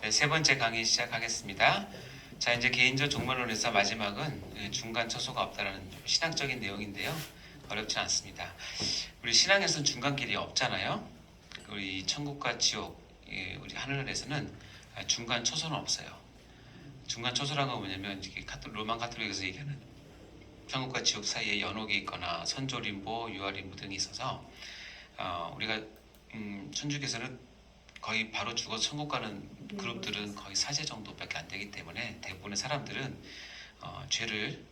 네, 세 번째 강의 시작하겠습니다. 자, 이제 개인적 종말론에서 마지막은 중간 처소가 없다라는 좀 신학적인 내용인데요. 어렵지 않습니다. 우리 신앙에서는 중간길이 없잖아요. 우리 천국과 지옥, 우리 하늘에서는 중간 초소는 없어요. 중간 초소란 건 뭐냐면 로만 가톨릭에서 얘기하는 천국과 지옥 사이에 연옥이 있거나 선조림보, 유아림보 등이 있어서 우리가 천주교에서는 거의 바로 죽어서 천국 가는 그룹들은 거의 사제 정도밖에 안 되기 때문에 대부분의 사람들은 죄를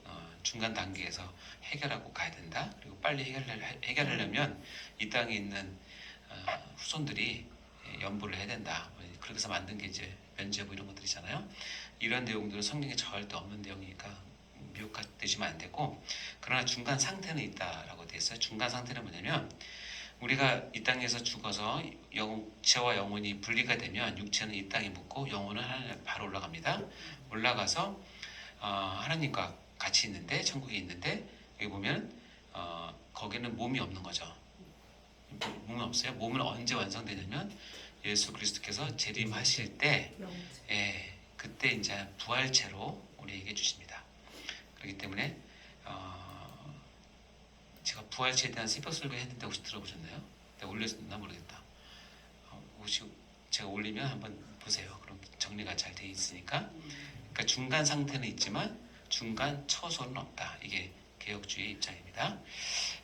중간 단계에서 해결하고 가야 된다. 그리고 빨리 해결하려면 이 땅에 있는 후손들이 연보를 해야 된다. 그렇게 해서 만든 게 이제 면죄부 이런 것들이잖아요. 이런 내용들은 성경에 절대 없는 내용이니까 미혹되시면 안 되고, 그러나 중간 상태는 있다라고 되어 있어요. 중간 상태는 뭐냐면 우리가 이 땅에서 죽어서 육체와 영혼이 분리가 되면 육체는 이 땅에 묻고 영혼은 하나님 바로 올라갑니다. 올라가서 하나님과 같이 있는데, 천국에 있는데, 여기 보면 거기는 몸이 없는 거죠. 몸은 없어요. 몸은 언제 완성되냐면 예수 그리스도께서 재림하실 때, 그때 이제 부활체로 우리에게 주십니다. 그렇기 때문에 제가 부활체에 대한 새벽 설교 했는데 혹시 들어보셨나요? 내가 올렸나 모르겠다. 혹시 제가 올리면 한번 보세요. 그럼 정리가 잘 돼 있으니까. 그러니까 중간 상태는 있지만 중간 처소는 없다. 이게 개혁주의 입장입니다.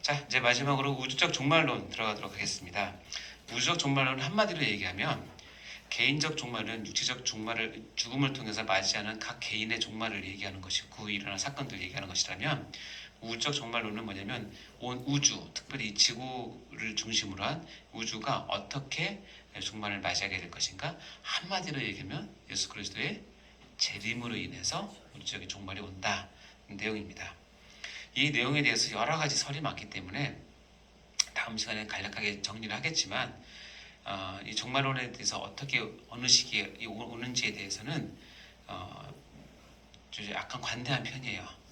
자, 이제 마지막으로 우주적 종말론 들어가도록 하겠습니다. 우주적 종말론은 한마디로 얘기하면 개인적 종말은 육체적 종말을 죽음을 통해서 맞이하는 각 개인의 종말을 얘기하는 것이고, 그 일어난 사건들을 얘기하는 것이라면, 우주적 종말론은 뭐냐면 온 우주, 특별히 지구를 중심으로 한 우주가 어떻게 종말을 맞이하게 될 것인가. 한마디로 얘기하면 예수 그리스도의 재림으로 인해서 우주적인 종말이 온다 내용입니다. 이 내용에 대해서 여러 가지 설이 많기 때문에 다음 시간에 간략하게 정리를 하겠지만, 이 종말론에 대해서 어떻게 어느 시기에 오는지에 대해서는 약간 관대한 편이에요.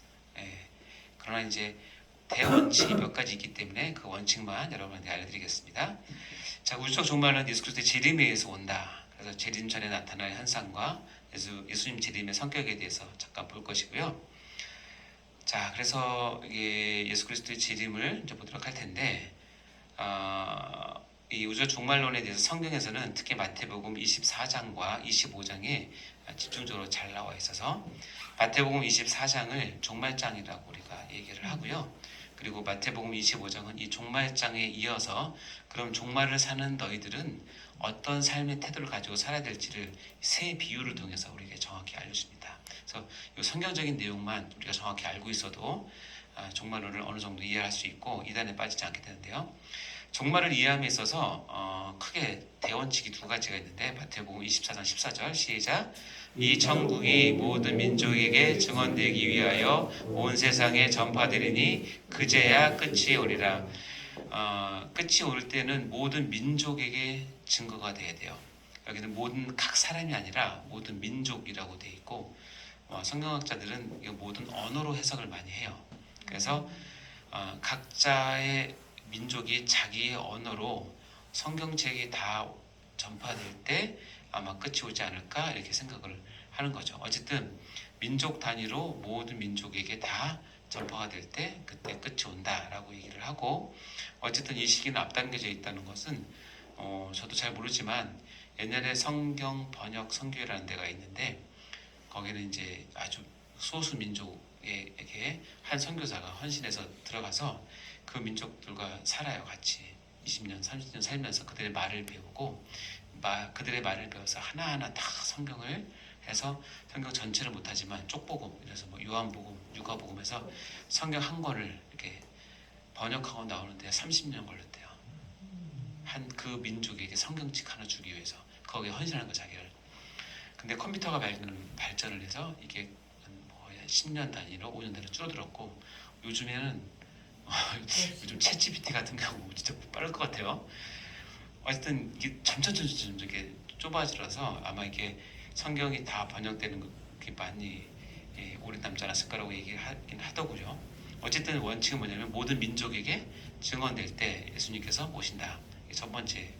그러나 이제 대원칙이 몇 가지 있기 때문에 그 원칙만 여러분한테 알려드리겠습니다. 자, 우주적 종말은 예수 그리스도의 재림에 의해서 온다. 그래서 재림 전에 나타날 현상과 예수님 재림의 성격에 대해서 잠깐 볼 것이고요. 자, 그래서 예수 그리스도의 재림을 이제 보도록 할 텐데, 이 우주적 종말론에 대해서 성경에서는 특히 마태복음 24장과 25장에 집중적으로 잘 나와 있어서 마태복음 24장을 종말장이라고 우리가 얘기를 하고요. 그리고 마태복음 25장은 이 종말장에 이어서 그럼 종말을 사는 너희들은 어떤 삶의 태도를 가지고 살아야 될지를 세 비유를 통해서 우리에게 정확히 알려줍니다. 그래서 이 성경적인 내용만 우리가 정확히 알고 있어도 종말론을 어느 정도 이해할 수 있고 이단에 빠지지 않게 되는데요. 종말을 이해함에 있어서 크게 대원칙이 두 가지가 있는데, 마태복음 24장 14절 시작. 이 천국이 모든 민족에게 증언되기 위하여 온 세상에 전파되리니 그제야 끝이 오리라. 끝이 올 때는 모든 민족에게 증거가 돼야 돼요. 여기는 모든 각 사람이 아니라 모든 민족이라고 돼 있고, 성경학자들은 모든 언어로 해석을 많이 해요. 그래서 각자의 민족이 자기의 언어로 성경책이 다 전파될 때 아마 끝이 오지 않을까 이렇게 생각을 하는 거죠. 어쨌든 민족 단위로 모든 민족에게 다 전파가 될 때 그때 끝이 온다라고 얘기를 하고, 어쨌든 이 시기는 앞당겨져 있다는 것은 저도 잘 모르지만 옛날에 성경 번역 선교회라는 데가 있는데, 거기는 이제 아주 소수 민족에게 한 선교사가 헌신해서 들어가서 그 민족들과 살아요. 같이 20년, 30년 살면서 그들의 말을 배우고, 그들의 말을 배워서 하나하나 다 성경을 해서 성경 전체를 못하지만 쪽복음, 그래서 요한복음, 누가복음에서 성경 한 권을 이렇게 번역하고 나오는데 30년 걸렸대요. 한 그 민족에게 성경책 하나 주기 위해서 거기에 헌신하는 거 자기를. 근데 컴퓨터가 발전을 해서 이게 10년 단위로 5년 단위로 줄어들었고, 요즘에는 요즘 챗GPT 같은 경우 진짜 빠를 것 같아요. 어쨌든 이게 점점 이렇게 좁아질어서 아마 이게 성경이 다 번역되는 게 많이 오래 남지 않았을 거라고 얘기하긴 하더군요. 어쨌든 원칙은 뭐냐면 모든 민족에게 증언될 때 예수님께서 오신다. 이게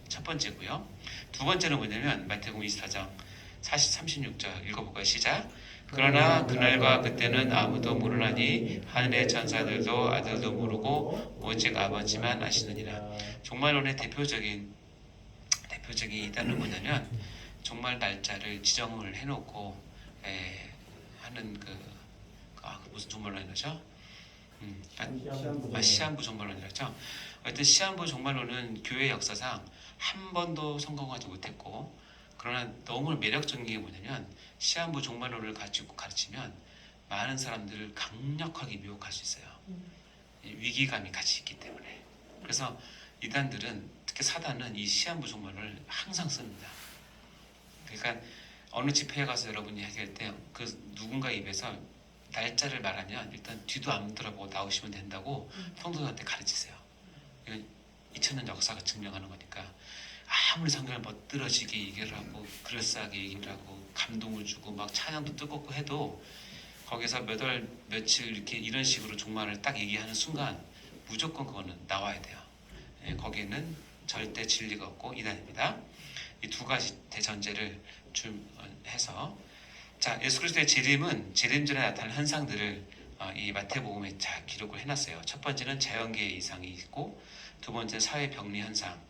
첫 번째고요. 두 번째는 뭐냐면 마태복음 24장 36절 읽어볼까요? 시작. 그러나 그날과 그때는 아무도 모르나니 하늘의 천사들도 아들도 모르고 오직 아버지만 아시느니라. 종말론의 대표적인 이단은 뭐냐면 종말 날짜를 지정을 해놓고 하는 무슨 종말론이죠? 시한부 종말론이라죠. 하여튼 시한부 종말론은 교회 역사상 한 번도 성공하지 못했고, 그러나 너무 매력적인 게 뭐냐면 시한부 종말론을 가지고 가르치면 많은 사람들을 강력하게 미혹할 수 있어요. 위기감이 같이 있기 때문에. 그래서 이단들은, 특히 사단은 이 시한부 종말론을 항상 씁니다. 그러니까 어느 집회에 가서 여러분이 얘기할 때 그 누군가 입에서 날짜를 말하면 일단 뒤도 안 돌아보고 나오시면 된다고 성도들한테 가르치세요. 이건 2000년 역사가 증명하는 거니까. 아무리 성경을 멋들어지게 얘기를 하고 그럴싸하게 얘기를 하고 감동을 주고 막 찬양도 뜨겁고 해도 거기서 몇 월 며칠 이렇게 이런 식으로 종말을 딱 얘기하는 순간 무조건 그거는 나와야 돼요. 거기에는 절대 진리가 없고 이단입니다. 이 두 가지 대전제를 해서, 자, 예수 그리스도의 재림은 재림 전에 나타난 현상들을 이 마태복음에 잘 기록을 해놨어요. 첫 번째는 자연계의 이상이 있고, 두 번째는 사회 병리 현상,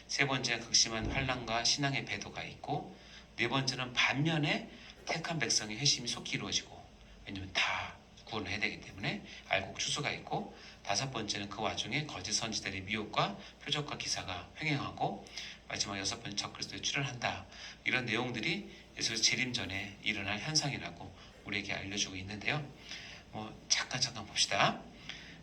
세 번째는 극심한 환난과 신앙의 배도가 있고, 네 번째는 반면에 택한 백성의 회심이 속히 이루어지고, 왜냐면 다 구원을 해야 되기 때문에 알곡 추수가 있고, 다섯 번째는 그 와중에 거짓 선지자들의 미혹과 표적과 기사가 횡행하고, 마지막 여섯 번째 적그리스도에 출현한다. 이런 내용들이 예수의 재림 전에 일어날 현상이라고 우리에게 알려주고 있는데요. 잠깐 봅시다.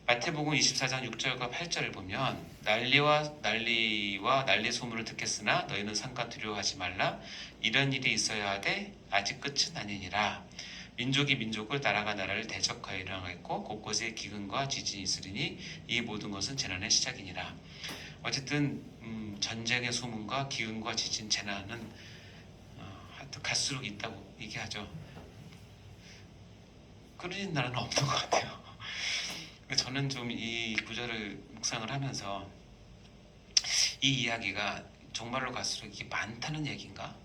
마태복음 24장 6절과 8절을 보면 난리와 난리 소문을 듣겠으나 너희는 삼가 두려워하지 말라. 이런 일이 있어야 하되 아직 끝은 아니니라. 민족이 민족을 나라가 나라를 대적하여 일어나겠고 곳곳에 기근과 지진이 있으리니 이 모든 것은 재난의 시작이니라. 어쨌든 전쟁의 소문과 기근과 지진, 재난은 갈수록 있다고 얘기하죠. 끊어진 나라는 없는 것 같아요. 저는 좀 이 구절을 묵상을 하면서 이 이야기가 정말로 갈수록 이게 많다는 얘기인가?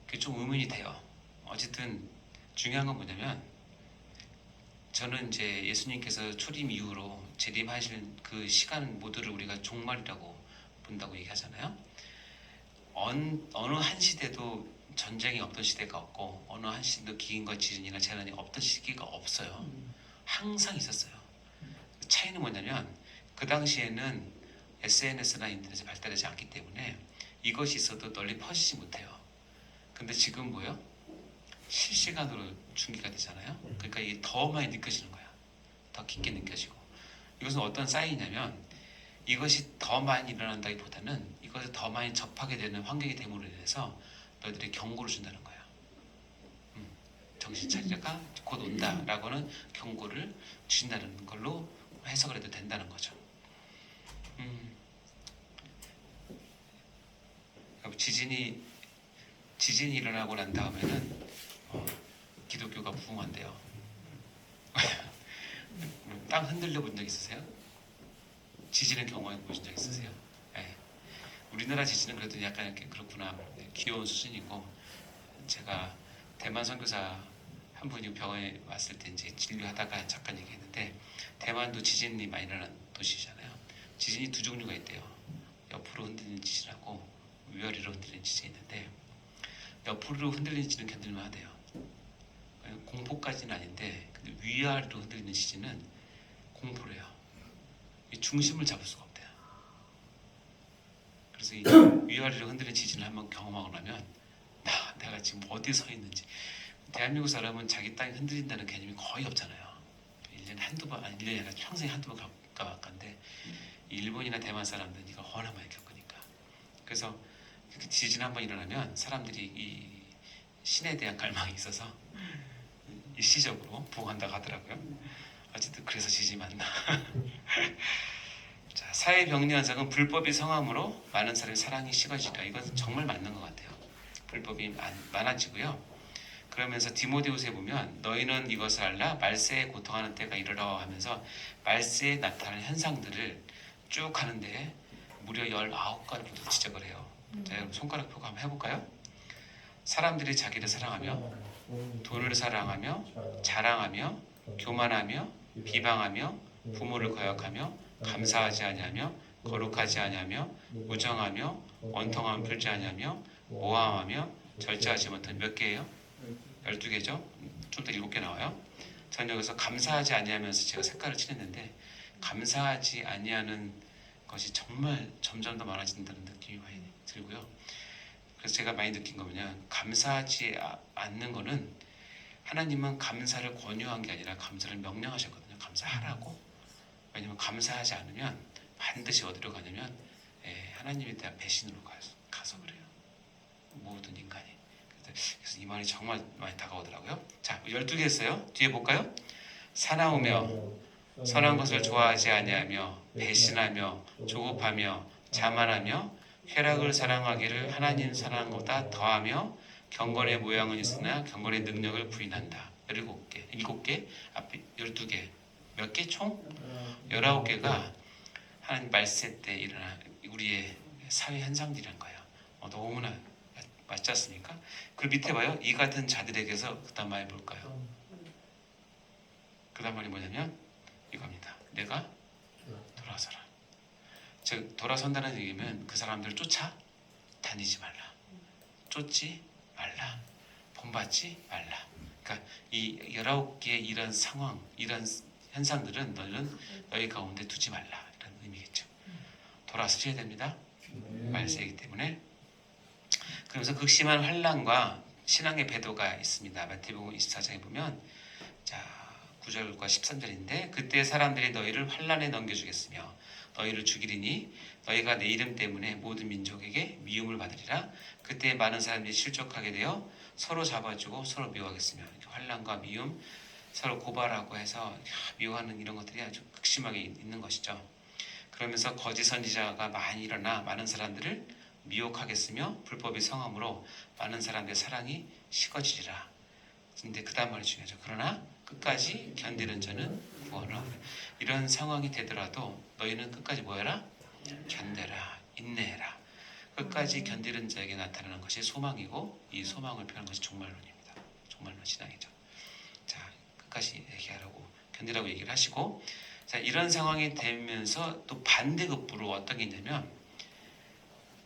그게 좀 의문이 돼요. 어쨌든 중요한 건 뭐냐면, 저는 이제 예수님께서 초림 이후로 재림하실 그 시간 모두를 우리가 종말이라고 본다고 얘기하잖아요. 어느 한 시대도 전쟁이 없던 시대가 없고, 어느 한 시대도 기근과 지진이나 재난이 없던 시기가 없어요. 항상 있었어요. 차이는 뭐냐면 그 당시에는 SNS나 인터넷이 발달하지 않기 때문에 이것이 있어도 널리 퍼지지 못해요. 근데 지금 뭐예요? 실시간으로 중계가 되잖아요. 그러니까 이게 더 많이 느껴지는 거야. 더 깊게 느껴지고. 이것은 어떤 사인이냐면, 이것이 더 많이 일어난다기보다는 이것을 더 많이 접하게 되는 환경이 됨으로 인해서 너희들이 경고를 준다는 거야. 정신 차리다가 곧 온다라고는 경고를 주신다는 걸로 해석을 해도 된다는 거죠. 지진이 일어나고 난 다음에는 기독교가 부흥한대요. 땅 흔들려 본 적 있으세요? 지진의 경험해 보신 적 있으세요? 네. 우리나라 지진은 그래도 약간 이렇게 그렇구나, 귀여운 수준이고, 제가 대만 선교사 한 분이 병원에 왔을 때 이제 진료하다가 잠깐 얘기했는데, 대만도 지진이 많이 일어나는 도시잖아요. 지진이 두 종류가 있대요. 옆으로 흔들리는 지진하고 위아래로 흔들리는 지진이 있는데, 옆으로 흔들리는 지진은 견딜만 하대요. 공포까지는 아닌데, 근데 위아래로 흔들리는 지진은 공포래요. 중심을 잡을 수가 없대요. 그래서 이 위아래로 흔들리는 지진을 한번 경험하고 나면 내가 지금 어디에 서 있는지. 대한민국 사람은 자기 땅이 흔들린다는 개념이 거의 없잖아요. 1년에 한두 번, 아니 1년이 아니라 평생에 한두 번 가까운데, 일본이나 대만 사람들은 이걸 워낙 많이 겪으니까. 그래서 지진 한번 일어나면 사람들이 이 신에 대한 갈망이 있어서 일시적으로 부흥한다고 하더라고요. 어쨌든 그래서 지진이 많나. 자, 사회 병리 현상은 불법이 성함으로 많은 사람의 사랑이 식어지라. 이건 정말 맞는 것 같아요. 불법이 많아지고요. 그러면서 디모데후서에 보면 너희는 이것을 알라, 말세에 고통하는 때가 이르러 하면서 말세에 나타나는 현상들을 쭉 하는데 무려 19가지를 지적을 해요. 자, 여러분 손가락 펴고 한번 해볼까요? 사람들이 자기를 사랑하며 돈을 사랑하며 자랑하며 교만하며 비방하며 부모를 거역하며 감사하지 아니하며 거룩하지 아니하며 무정하며 원통함을 풀지 아니하며 모함하며 절제하지 못한 몇 개예요? 12개죠? 좀 더 7개 나와요. 저는 여기서 감사하지 아니하면서 제가 색깔을 칠했는데 감사하지 아니하는 것이 정말 점점 더 많아진다는 느낌이 많이 들고요. 그래서 제가 많이 느낀 거면 감사하지 않는 거는 하나님은 감사를 권유한 게 아니라 감사를 명령하셨거든요. 감사하라고. 왜냐면 감사하지 않으면 반드시 어디로 가냐면 하나님에 대한 배신으로 가서 그래요. 모든 인간이. 그래서 이 말이 정말 많이 다가오더라고요. 자, 12개 했어요. 뒤에 볼까요? 사나우며 선한 것을 좋아하지 아니하며 배신하며 조급하며 자만하며 쾌락을 사랑하기를 하나님 사랑한 것보다 더하며 경건의 모양은 있으나 경건의 능력을 부인한다. 7개 앞에 12개 몇 개 총? 19개가 하나님 말세 때 일어난 우리의 사회 현상들이란 거예요. 너무나 맞지 않습니까? 그 밑에 봐요. 이 같은 자들에게서 그 다음 말이 뭘까요? 그 다음 말이 뭐냐면 이겁니다. 내가 돌아서라. 즉 돌아선다는 얘기면 그 사람들을 쫓아 다니지 말라. 쫓지 말라. 본받지 말라. 그러니까 이 19개의 이런 상황, 이런 현상들은 너희는 너희 가운데 두지 말라. 이런 의미겠죠. 돌아서셔야 됩니다. 말세이기 때문에. 그러면서 극심한 환난과 신앙의 배도가 있습니다. 마태복음 24장에 보면 자 9절과 13절인데 그때 사람들이 너희를 환난에 넘겨주겠으며 너희를 죽이리니 너희가 내 이름 때문에 모든 민족에게 미움을 받으리라. 그때 많은 사람들이 실족하게 되어 서로 잡아주고 서로 미워하겠으며 환난과 미움 서로 고발하고 해서 미워하는 이런 것들이 아주 극심하게 있는 것이죠. 그러면서 거짓 선지자가 많이 일어나 많은 사람들을 미혹하겠으며 불법이 성함으로 많은 사람들의 사랑이 식어지리라. 근데 그 다음 말이 중요하죠. 그러나 끝까지 견디는 자는 구원을 얻으리라. 이런 상황이 되더라도 너희는 끝까지 뭐해라? 견뎌라. 인내해라. 끝까지 견디는 자에게 나타나는 것이 소망이고 이 소망을 표현한 것이 종말론입니다. 종말론 신앙이죠. 자, 끝까지 얘기하라고 견디라고 얘기를 하시고 자, 이런 상황이 되면서 또 반대급부로 어떤 게 있냐면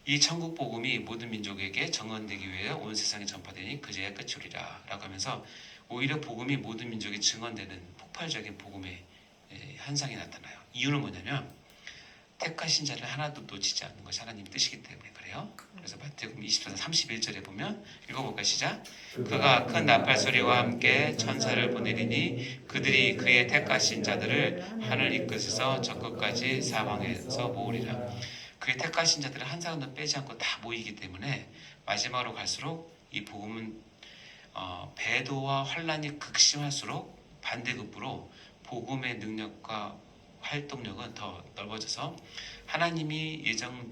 이 천국 복음이 모든 민족에게 정언되기 위해 온 세상에 전파되니 그제야 끝이 오리라 라고 하면서 오히려 복음이 모든 민족에 증언되는 폭발적인 복음의 현상이 나타나요. 이유는 뭐냐면 택하신 자를 하나도 놓치지 않는 것이 하나님의 뜻이기 때문에 그래요. 그래서 마태복음 24장 31절에 보면 읽어볼까요? 시작. 그가 큰 나팔 소리와 함께 천사를 보내리니 그들이 그의 택하신 자들을 하늘 이끝에서 저 끝까지 사방에서 모으리라. 그의 택하신 자들은 한 사람도 빼지 않고 다 모이기 때문에 마지막으로 갈수록 이 복음은 배도와 환난이 극심할수록 반대급부로 복음의 능력과 활동력은 더 넓어져서 하나님이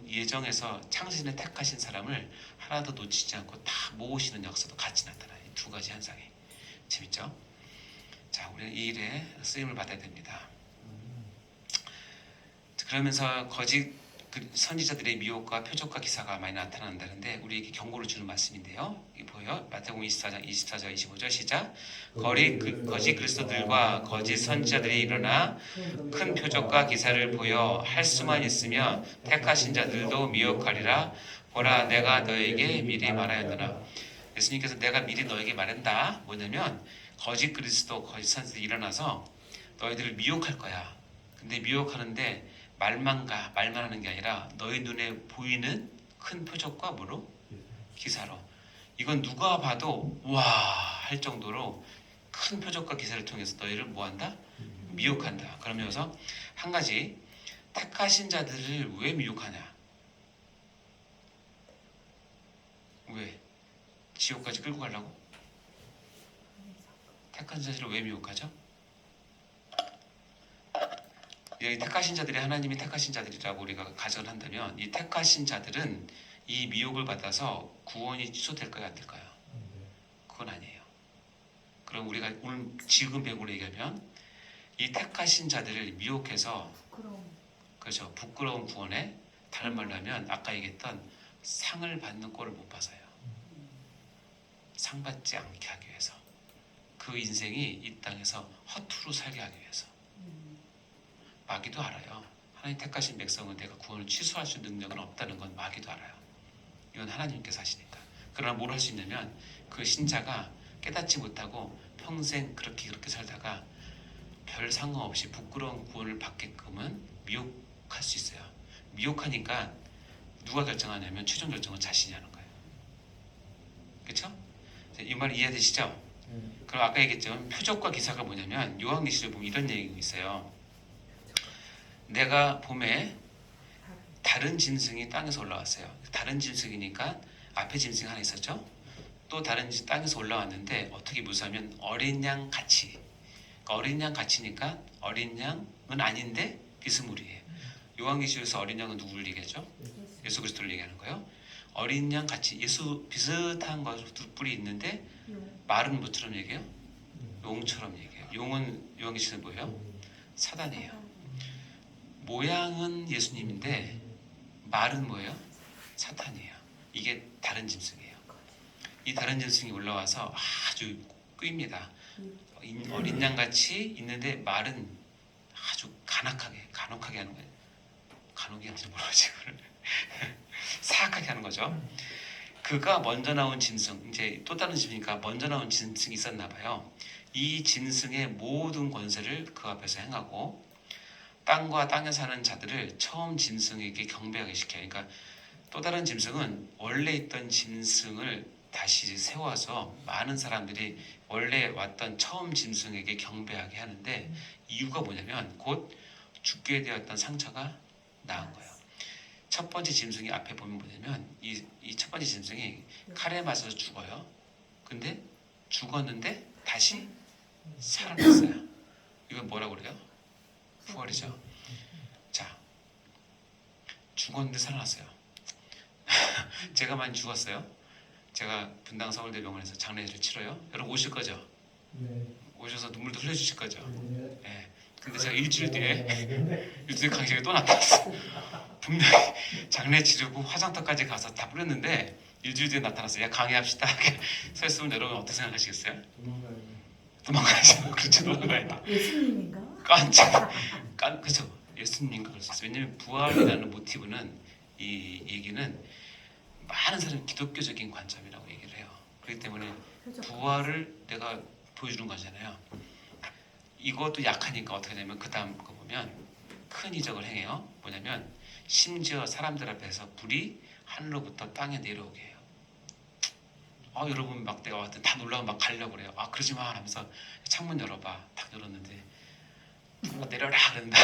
예정에서 창세전에 택하신 사람을 하나도 놓치지 않고 다 모으시는 역사도 같이 나타나요. 이 두 가지 현상이 재밌죠? 자, 우리는 이 일에 쓰임을 받아야 됩니다. 그러면서 거짓 선지자들의 미혹과 표적과 기사가 많이 나타난다는데 우리에게 경고를 주는 말씀인데요. 이게 보여요? 마태복음 24장 24절 25절 시작. 거짓 그리스도들과 거짓 선지자들이 일어나 큰 표적과 기사를 보여 할 수만 있으면 택하신 자들도 미혹하리라. 보라 내가 너에게 미리 말하였노라. 예수님께서 내가 미리 너에게 말한다. 뭐냐면 거짓 그리스도 거짓 선지자들이 일어나서 너희들을 미혹할 거야. 근데 미혹하는데 말만 하는 게 아니라 너희 눈에 보이는 큰 표적과 뭐로? 기사로. 이건 누가 봐도 와 할 정도로 큰 표적과 기사를 통해서 너희를 뭐한다? 미혹한다. 그러면서 한 가지 택하신 자들을 왜 미혹하냐? 왜? 지옥까지 끌고 가려고? 택하신 자들을 왜 미혹하죠? 여기 택하신 자들이 하나님이 택하신 자들이라고 우리가 가정을 한다면 이 택하신 자들은 이 미혹을 받아서 구원이 취소될 까요? 안 될까요? 그건 아니에요. 그럼 우리가 오늘 지금 배우로 얘기하면 이 택하신 자들을 미혹해서 그렇죠. 부끄러운 구원에 다른 말로 하면 아까 얘기했던 상을 받는 꼴을 못 봐서요. 상받지 않게 하기 위해서, 그 인생이 이 땅에서 허투루 살게 하기 위해서. 마귀도 알아요. 하나님 택하신 백성은 내가 구원을 취소할 수 있는 능력은 없다는 건 마귀도 알아요. 이건 하나님께서 하시니까. 그러나 뭘 할 수 있냐면 그 신자가 깨닫지 못하고 평생 그렇게 살다가 별 상관없이 부끄러운 구원을 받게끔은 미혹할 수 있어요. 미혹하니까 누가 결정하냐면 최종 결정은 자신이 하는 거예요. 그렇죠? 이 말 이해되시죠? 그럼 아까 얘기했죠. 표적과 기사가 뭐냐면 요한계시록 보면 이런 얘기가 있어요. 내가 봄에 다른 짐승이 땅에서 올라왔어요. 다른 짐승이니까 앞에 짐승이 하나 있었죠. 또 다른 땅에서 올라왔는데 어떻게 묘사하면 어린 양 같이. 그러니까 어린 양 같이니까 어린 양은 아닌데 비스무리해요. 요한계시록에서 어린 양은 누구를 얘기하죠? 예수 그리스도를 얘기하는 거예요. 어린 양 같이 예수 비슷한 것들이 있는데 말은 뭐처럼 얘기해요? 용처럼 얘기해요. 용은 요한계시록에 뭐예요? 사단이에요. 모양은 예수님인데 말은 뭐예요? 사탄이에요. 이게 다른 짐승이에요. 이 다른 짐승이 올라와서 아주 꾀입니다. 어린 양같이 있는데 말은 아주 간혹하게 하는 거예요. 간혹이 아니라 뭐라 하지 그걸 사악하게 하는 거죠. 그가 먼저 나온 짐승, 이제 또 다른 짐승이니까 먼저 나온 짐승이 있었나 봐요. 이 짐승의 모든 권세를 그 앞에서 행하고 땅과 땅에 사는 자들을 처음 짐승에게 경배하게 시켜요. 그러니까 또 다른 짐승은 원래 있던 짐승을 다시 세워서 많은 사람들이 원래 왔던 처음 짐승에게 경배하게 하는데 이유가 뭐냐면 곧 죽게 되었던 상처가 나은 거예요. 첫 번째 짐승이 앞에 보면 뭐냐면 이 첫 번째 짐승이 칼에 맞아서 죽어요. 근데 죽었는데 다시 살아났어요. 이건 뭐라고 그래요? 부활이죠. 자, 죽었는데 살아났어요. 제가 많이 죽었어요. 제가 분당 서울대병원에서 장례를 치러요. 여러분 오실 거죠? 네. 오셔서 눈물도 흘려주실 거죠? 네. 네. 근데 제가 일주일 뒤에 강식이 또 나타났어. 분명히 장례 치르고 화장터까지 가서 다 뿌렸는데 일주일 뒤에 나타났어요. 야 강의합시다. 서 있으면 여러분 어떻게 생각하시겠어요? 도망가야죠. 그렇죠. 도망가야 돼. 예수님인가? 그렇죠. 예수님인가 그럴 수 있어요. 왜냐하면 부활이라는 모티브는 이 얘기는 많은 사람이 기독교적인 관점이라고 얘기를 해요. 그렇기 때문에 부활을 내가 보여주는 거잖아요. 이것도 약하니까 어떻게 되냐면 그 다음 거 보면 큰 이적을 행해요. 뭐냐면 심지어 사람들 앞에서 불이 하늘로부터 땅에 내려오게 해요. 여러분 막 내가 왔더니 다 놀라고 막 가려고 그래요. 그러지 마 하면서 창문 열어봐. 딱 열었는데 누가 내려라 그랬는데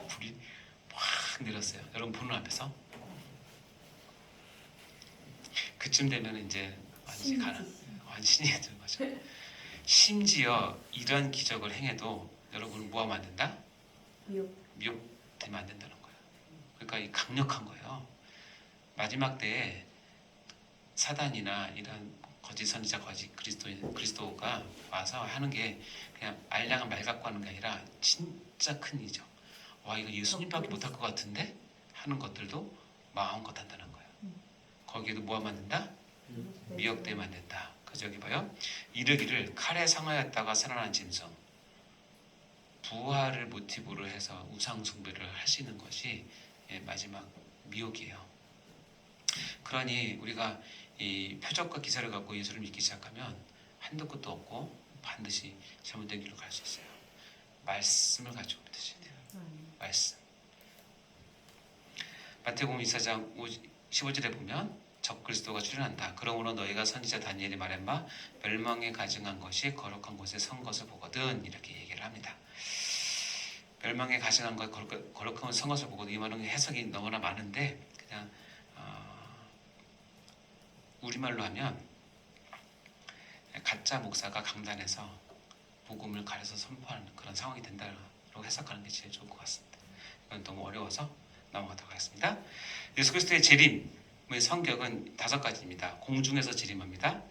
불이 확 내렸어요. 여러분 보는 앞에서. 그쯤 되면 이제 완전히 되는 거죠. 심지어 이런 기적을 행해도 여러분은 뭐하면 안 된다? 미혹되면 안 된다는 거예요. 그러니까 이 강력한 거예요. 마지막 때에 사단이나 이런 거짓 선지자, 거짓 그리스도가 와서 하는 게 그냥 알량한 말 갖고 하는 게 아니라 진짜 큰 이적. 이거 예수님밖에 못할 것 같은데 하는 것들도 마음껏 한다는 거예요. 거기에도 뭐하면 안 된다? 미혹되면 안 된다. 그래서 여기 봐요. 이르기를 칼에 상하였다가 살아난 짐승. 부활을 모티브로 해서 우상 숭배를 하시는 것이 마지막 미혹이에요. 그러니 우리가 이 표적과 기사를 갖고 예수를 믿기 시작하면 한도 끝도 없고 반드시 잘못된 길로 갈 수 있어요. 말씀을 가지고 믿으셔야 돼요. 말씀. 마태복음 24장 15절에 보면 적그리스도가 출현한다. 그러므로 너희가 선지자 다니엘이 말한 바 멸망에 가증한 것이 거룩한 곳에 선 것을 보거든 이렇게 얘기를 합니다. 멸망에 가증한 것, 거룩한 곳에 선 것을 보거든. 이 말은 해석이 너무나 많은데 그냥 우리말로 하면 가짜 목사가 강단에서 복음을 가려서 선포하는 그런 상황이 된다고 해석하는 게 제일 좋을 것 같습니다. 이건 너무 어려워서 넘어가도록 하겠습니다. 예수 그리스도의 재림의 성격은 5가지입니다. 공중에서 재림합니다.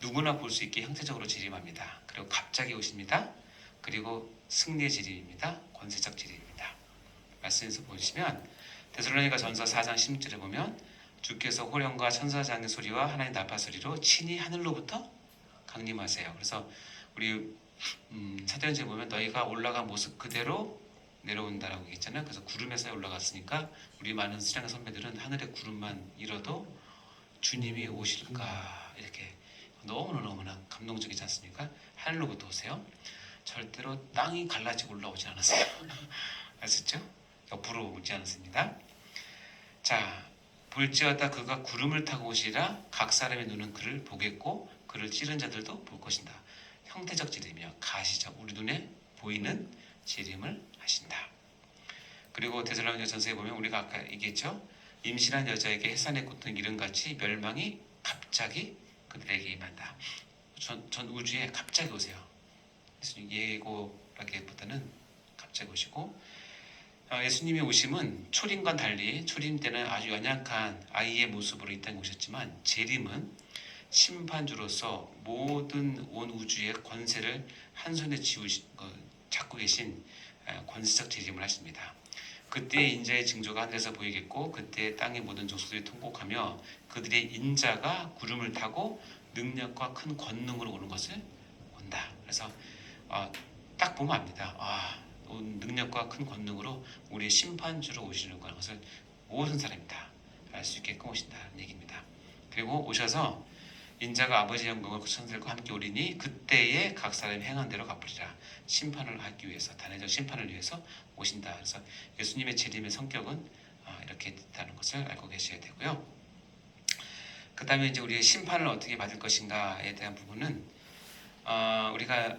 누구나 볼 수 있게 형태적으로 재림합니다. 그리고 갑자기 오십니다. 그리고 승리의 재림입니다. 권세적 재림입니다. 말씀에서 보시면 데살로니가 전서 4장 16절에 보면 주께서 호령과 천사장의 소리와 하나님 나팔 소리로 친히 하늘로부터 강림하세요. 그래서 우리 사도행전에 보면 너희가 올라간 모습 그대로 내려온다라고 얘기했잖아요. 그래서 구름에서 올라갔으니까 우리 많은 신앙의 선배들은 하늘의 구름만 잃어도 주님이 오실까 이렇게 너무나 감동적이지 않습니까? 하늘로부터 오세요. 절대로 땅이 갈라지고 올라오지 않았어요. 아셨죠? 옆으로 오지 않았습니다. 자, 볼지어다 그가 구름을 타고 오시라 각 사람의 눈은 그를 보겠고 그를 찌른 자들도 볼 것이다. 형태적 재림이요, 가시적 우리 눈에 보이는 재림을 하신다. 그리고 데살로니가전서에 보면 우리가 아까 얘기했죠. 임신한 여자에게 해산의 고통 이름같이 멸망이 갑자기 그들에게 임한다. 전 우주에 갑자기 오세요. 예수님 예고라기보다는 갑자기 오시고, 예수님의 오심은 초림과 달리 초림 때는 아주 연약한 아이의 모습으로 이 땅에 오셨지만 재림은 심판주로서 모든 온 우주의 권세를 한 손에 잡고 계신 권세적 재림을 하십니다. 그때 인자의 징조가 하늘에서 보이겠고 그때 땅의 모든 족속들이 통곡하며 그들의 인자가 구름을 타고 능력과 큰 권능으로 오는 것을 본다. 그래서 딱 보면 압니다. 능력과 큰 권능으로 우리의 심판주로 오시는 것을 모든 사람이 다 알 수 있게끔 오신다는 얘기입니다. 그리고 오셔서 인자가 아버지의 영광을 그 천사들과 함께 오리니 그때에 각 사람이 행한 대로 갚으리라. 심판을 하기 위해서, 단회적 심판을 위해서 오신다. 그래서 예수님의 재림의 성격은 이렇게 있다는 것을 알고 계셔야 되고요. 그 다음에 이제 우리의 심판을 어떻게 받을 것인가에 대한 부분은 우리가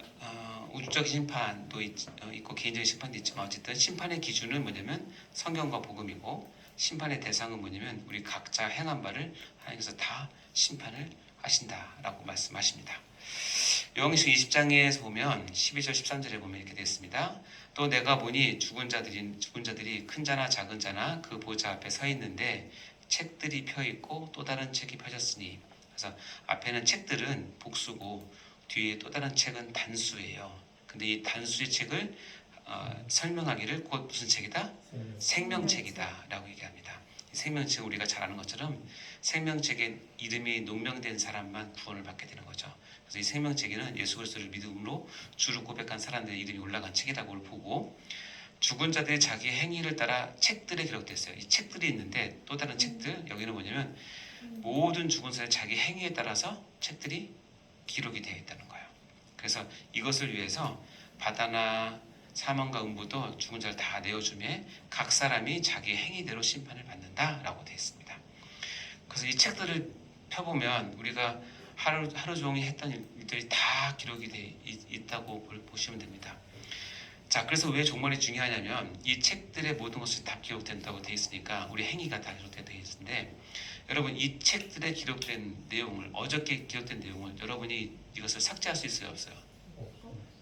우주적인 심판도 있고 개인적인 심판도 있지만 어쨌든 심판의 기준은 뭐냐면 성경과 복음이고 심판의 대상은 뭐냐면 우리 각자 행한 바를 하나님께서 다 심판을 하신다라고 말씀하십니다. 요한계시록 20장에서 보면 12절 13절에 보면 이렇게 되어 있습니다. 또 내가 보니 죽은 자들이 큰 자나 작은 자나 그 보좌 앞에 서 있는데 책들이 펴 있고 또 다른 책이 펴졌으니, 그래서 앞에는 책들은 복수고 뒤에 또 다른 책은 단수예요. 근데 이 단수의 책을 설명하기를 곧 무슨 책이다? 생명책이다 라고 얘기합니다. 생명책은 우리가 잘 아는 것처럼 생명책에 이름이 농명된 사람만 구원을 받게 되는 거죠. 그래서 이 생명책에는 예수 그리스도를 믿음으로 주를 고백한 사람들의 이름이 올라간 책이라고 보고, 죽은 자들이 자기 행위를 따라 책들에 기록됐어요. 이 책들이 있는데 또 다른 책들, 여기는 뭐냐면 모든 죽은 사람의 자기 행위에 따라서 책들이 기록이 되어 있다는 거예요. 그래서 이것을 위해서 바다나 사망과 음부도 죽은 자를 다 내어주며 각 사람이 자기 행위대로 심판을 받는다라고 되어 있습니다. 그래서 이 책들을 펴보면 우리가 하루 종일 했던 일들이 다 기록이 되어 있다고 보시면 됩니다. 자, 그래서 왜 종말이 중요하냐면 이 책들의 모든 것이 다 기록된다고 되어 있으니까 우리 행위가 다 기록되어 있는데, 여러분 이 책들에 기록된 내용을, 어저께 기록된 내용을 여러분이 이것을 삭제할 수 있어요, 없어요?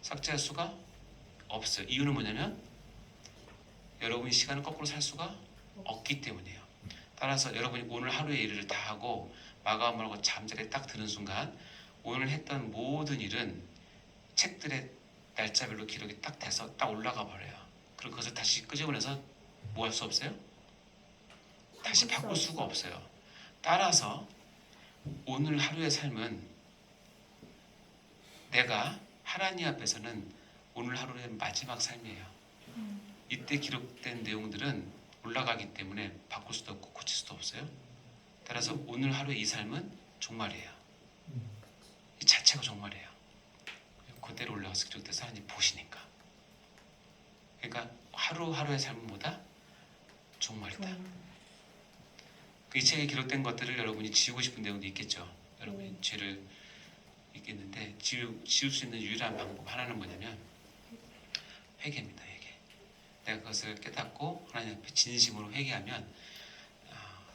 삭제할 수가 없어요. 이유는 뭐냐면 여러분이 시간을 거꾸로 살 수가 없기 때문이에요. 따라서 여러분이 오늘 하루의 일을 다 하고 마감을 하고 잠자리에 딱 드는 순간 오늘 했던 모든 일은 책들의 날짜별로 기록이 딱 돼서 딱 올라가 버려요. 그리고 그것을 다시 끄집어내서 뭐 할 수 없어요? 다시 바꿀 수가 없어요. 따라서 오늘 하루의 삶은 내가 하나님 앞에서는 오늘 하루의 마지막 삶이에요. 이때 기록된 내용들은 올라가기 때문에 바꿀 수도 없고 고칠 수도 없어요. 따라서 오늘 하루의 이 삶은 종말이에요. 이 자체가 종말이에요. 그대로 올라가서 기록돼서 하나님 보시니까. 그러니까 하루하루의 삶은 뭐다? 종말이다. 이 책에 기록된 것들을 여러분이 지우고 싶은 내용도 있겠죠. 여러분이 죄를 있겠는데 지울 수 있는 유일한 방법 하나는 뭐냐면 회개입니다. 회개. 내가 그것을 깨닫고 하나님 앞에 진심으로 회개하면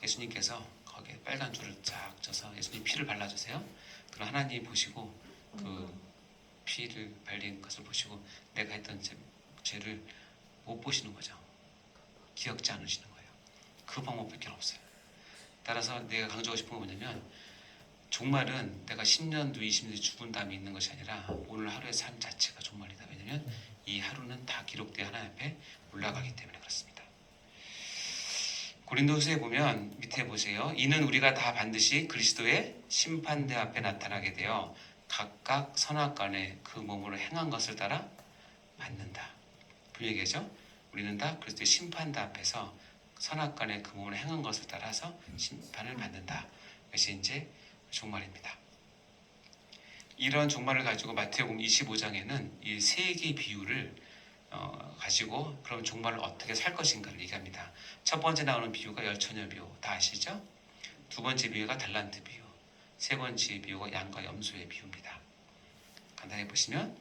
예수님께서 거기에 빨간 줄을 쫙 쪄서 예수님 피를 발라주세요. 그럼 하나님 보시고 그 피를 발린 것을 보시고 내가 했던 죄를 못 보시는 거죠. 기억지 않으시는 거예요. 그 방법밖에 없어요. 따라서 내가 강조하고 싶은 건 뭐냐면 종말은 내가 10년 뒤 20년 뒤 죽은 다음에 있는 것이 아니라 오늘 하루의 삶 자체가 종말이다. 왜냐하면 이 하루는 다 기록되어 하나님 앞에 올라가기 때문에 그렇습니다. 고린도서에 보면 밑에 보세요. 이는 우리가 다 반드시 그리스도의 심판대 앞에 나타나게 되어 각각 선악간에 그 몸으로 행한 것을 따라 받는다. 그 얘기죠. 우리는 다 그리스도의 심판대 앞에서 선악간에 그 몸으로 행한 것을 따라서 심판을 받는다. 이것이 이제 종말입니다. 이런 종말을 가지고 마태복음 25장에는 이 세 개의 비유를 가지고 그럼 종말을 어떻게 살 것인가를 얘기합니다. 첫 번째 나오는 비유가 열처녀 비유, 다 아시죠? 두 번째 비유가 달란트 비유, 세 번째 비유가 양과 염소의 비유입니다. 간단히 보시면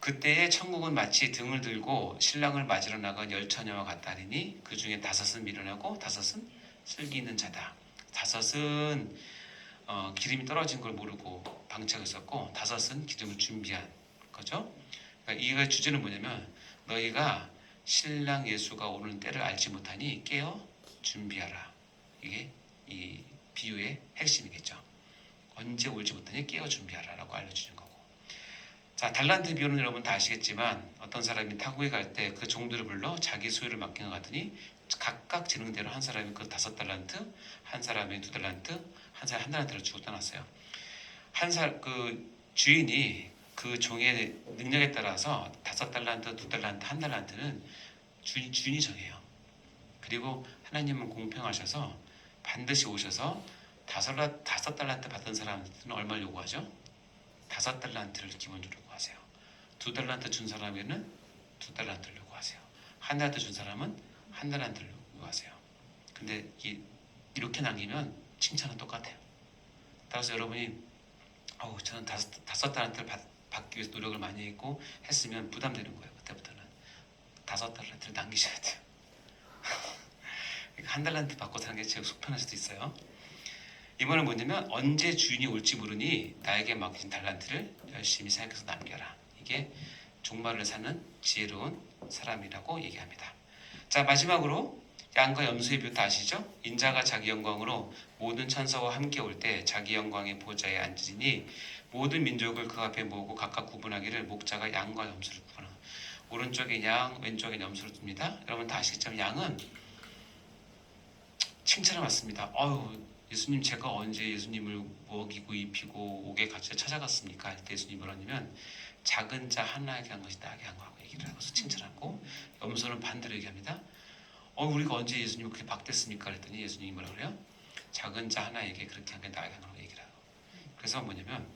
그때의 천국은 마치 등을 들고 신랑을 맞으러 나간 열처녀와 같다니 그 중에 다섯은 미련하고 다섯은 슬기 있는 자다. 다섯은 기름이 떨어진 걸 모르고 방치하고 있었고 다섯은 기름을 준비한 거죠. 그러니까 이 주제는 뭐냐면 너희가 신랑 예수가 오는 때를 알지 못하니 깨어 준비하라. 이게 이 비유의 핵심이겠죠. 언제 올지 못하니 깨어 준비하라라고 알려주는 거고. 자, 달란트 비유는 여러분 다 아시겠지만 어떤 사람이 타국에 갈 때 그 종들을 불러 자기 소유를 맡긴 것 같으니 각각 지능대로 한 사람이 그 5달란트, 한 사람이 2달란트, 한 사람이 1달란트를 주고 떠났어요. 그 주인이 그 종의 능력에 따라서 5달란트, 2달란트, 1달란트는 주인이 정해요. 그리고 하나님은 공평하셔서 반드시 오셔서 5달란트 받은 사람한테는 얼마를 요구하죠? 5달란트를 기본적으로 요구하세요. 2달란트 준 사람에게는 2달란트를 요구하세요. 1달란트 준 사람은 1달란트를 요구하세요. 근데 이렇게 남기면 칭찬은 똑같아요. 따라서 여러분이 저는 5달란트를 받기 위해서 노력을 많이 했고 했으면 부담되는 거예요. 그때부터는 5달란트를 남기셔야 돼요. 1달란트 받고 사는 게 제일 속편할 수도 있어요. 이번은 뭐냐면 언제 주인이 올지 모르니 나에게 맡긴 달란트를 열심히 생각해서 남겨라. 이게 종말을 사는 지혜로운 사람이라고 얘기합니다. 자, 마지막으로 양과 염소의 비유 다 아시죠? 인자가 자기 영광으로 모든 천사와 함께 올 때 자기 영광의 보좌에 앉으리니 모든 민족을 그 앞에 모으고 각각 구분하기를 목자가 양과 염소를 구분하고 오른쪽에 양, 왼쪽에 염소를 둡니다. 여러분 다 아시겠지만 양은 칭찬을 받습니다. 예수님 제가 언제 예수님을 먹이고 입히고 옥에 같이 찾아갔습니까? 할 때 예수님이 뭐라냐면 작은 자 하나에게 한 것이 나에게 한 거라고 얘기를 하고서 칭찬하고 염소는 반대로 얘기합니다. 우리가 언제 예수님을 그렇게 박댔습니까? 그랬더니 예수님이 뭐라 그래요? 작은 자 하나에게 그렇게 한 게 나에게 한 거라고 얘기를 하고. 그래서 뭐냐면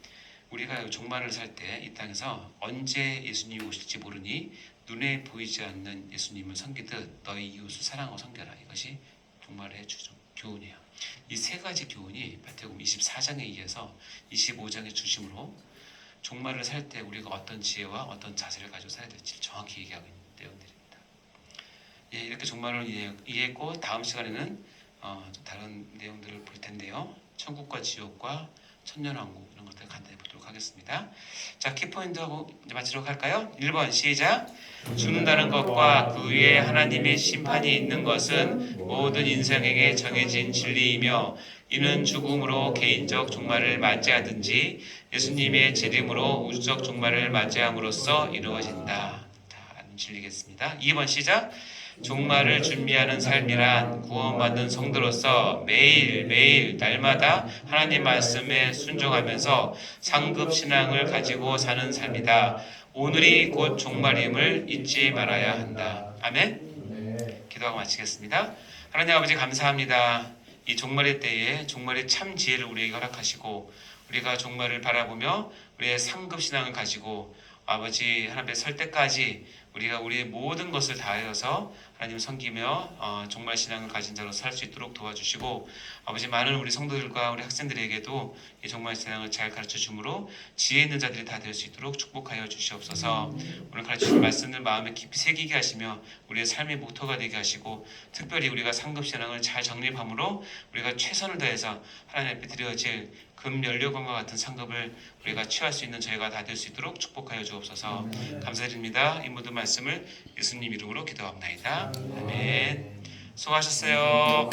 우리가 종말을 살 때 이 땅에서 언제 예수님이 오실지 모르니 눈에 보이지 않는 예수님을 섬기듯 너희 이웃을 사랑하고 섬겨라. 이것이 종말의 교훈이에요. 이 세 가지 교훈이 마태복음 24장에 이어서 25장의 중심으로 종말을 살 때 우리가 어떤 지혜와 어떤 자세를 가지고 살아야 될지 정확히 얘기하고 있는 내용들입니다. 이렇게 종말을 이해했고 다음 시간에는 다른 내용들을 볼 텐데요. 천국과 지옥과 천년왕국 이런 것들 간단히 보도록 하겠습니다. 자, 키포인트하고 이제 마치도록 할까요? 1번 시작. 죽는다는 것과 그 위에 하나님의 심판이 있는 것은 모든 인생에게 정해진 진리이며 이는 죽음으로 개인적 종말을 맞이하든지 예수님의 재림으로 우주적 종말을 맞이함으로써 이루어진다. 라는 진리겠습니다. 2번 시작. 종말을 준비하는 삶이란 구원받는 성도로서 매일매일 날마다 하나님 말씀에 순종하면서 상급 신앙을 가지고 사는 삶이다. 오늘이 곧 종말임을 잊지 말아야 한다. 아멘. 기도하고 마치겠습니다. 하나님 아버지 감사합니다. 이 종말의 때에 종말의 참 지혜를 우리에게 허락하시고 우리가 종말을 바라보며 우리의 상급 신앙을 가지고 아버지 하나님 앞에 설 때까지 우리가 우리의 모든 것을 다하여서 하나님 섬기며 종말 신앙을 가진 자로 살 수 있도록 도와주시고 아버지 많은 우리 성도들과 우리 학생들에게도 이 종말 신앙을 잘 가르쳐 주므로 지혜 있는 자들이 다 될 수 있도록 축복하여 주시옵소서. 오늘 가르쳐 주신 말씀을 마음에 깊이 새기게 하시며 우리의 삶의 목표가 되게 하시고 특별히 우리가 상급 신앙을 잘 정립함으로 우리가 최선을 다해서 하나님 앞에 드려질 금연료관과 같은 상급을 우리가 취할 수 있는 저희가 다 될 수 있도록 축복하여 주옵소서. 감사드립니다. 이 모든 말씀을 예수님 이름으로 기도합나이다. 아멘. 수고하셨어요.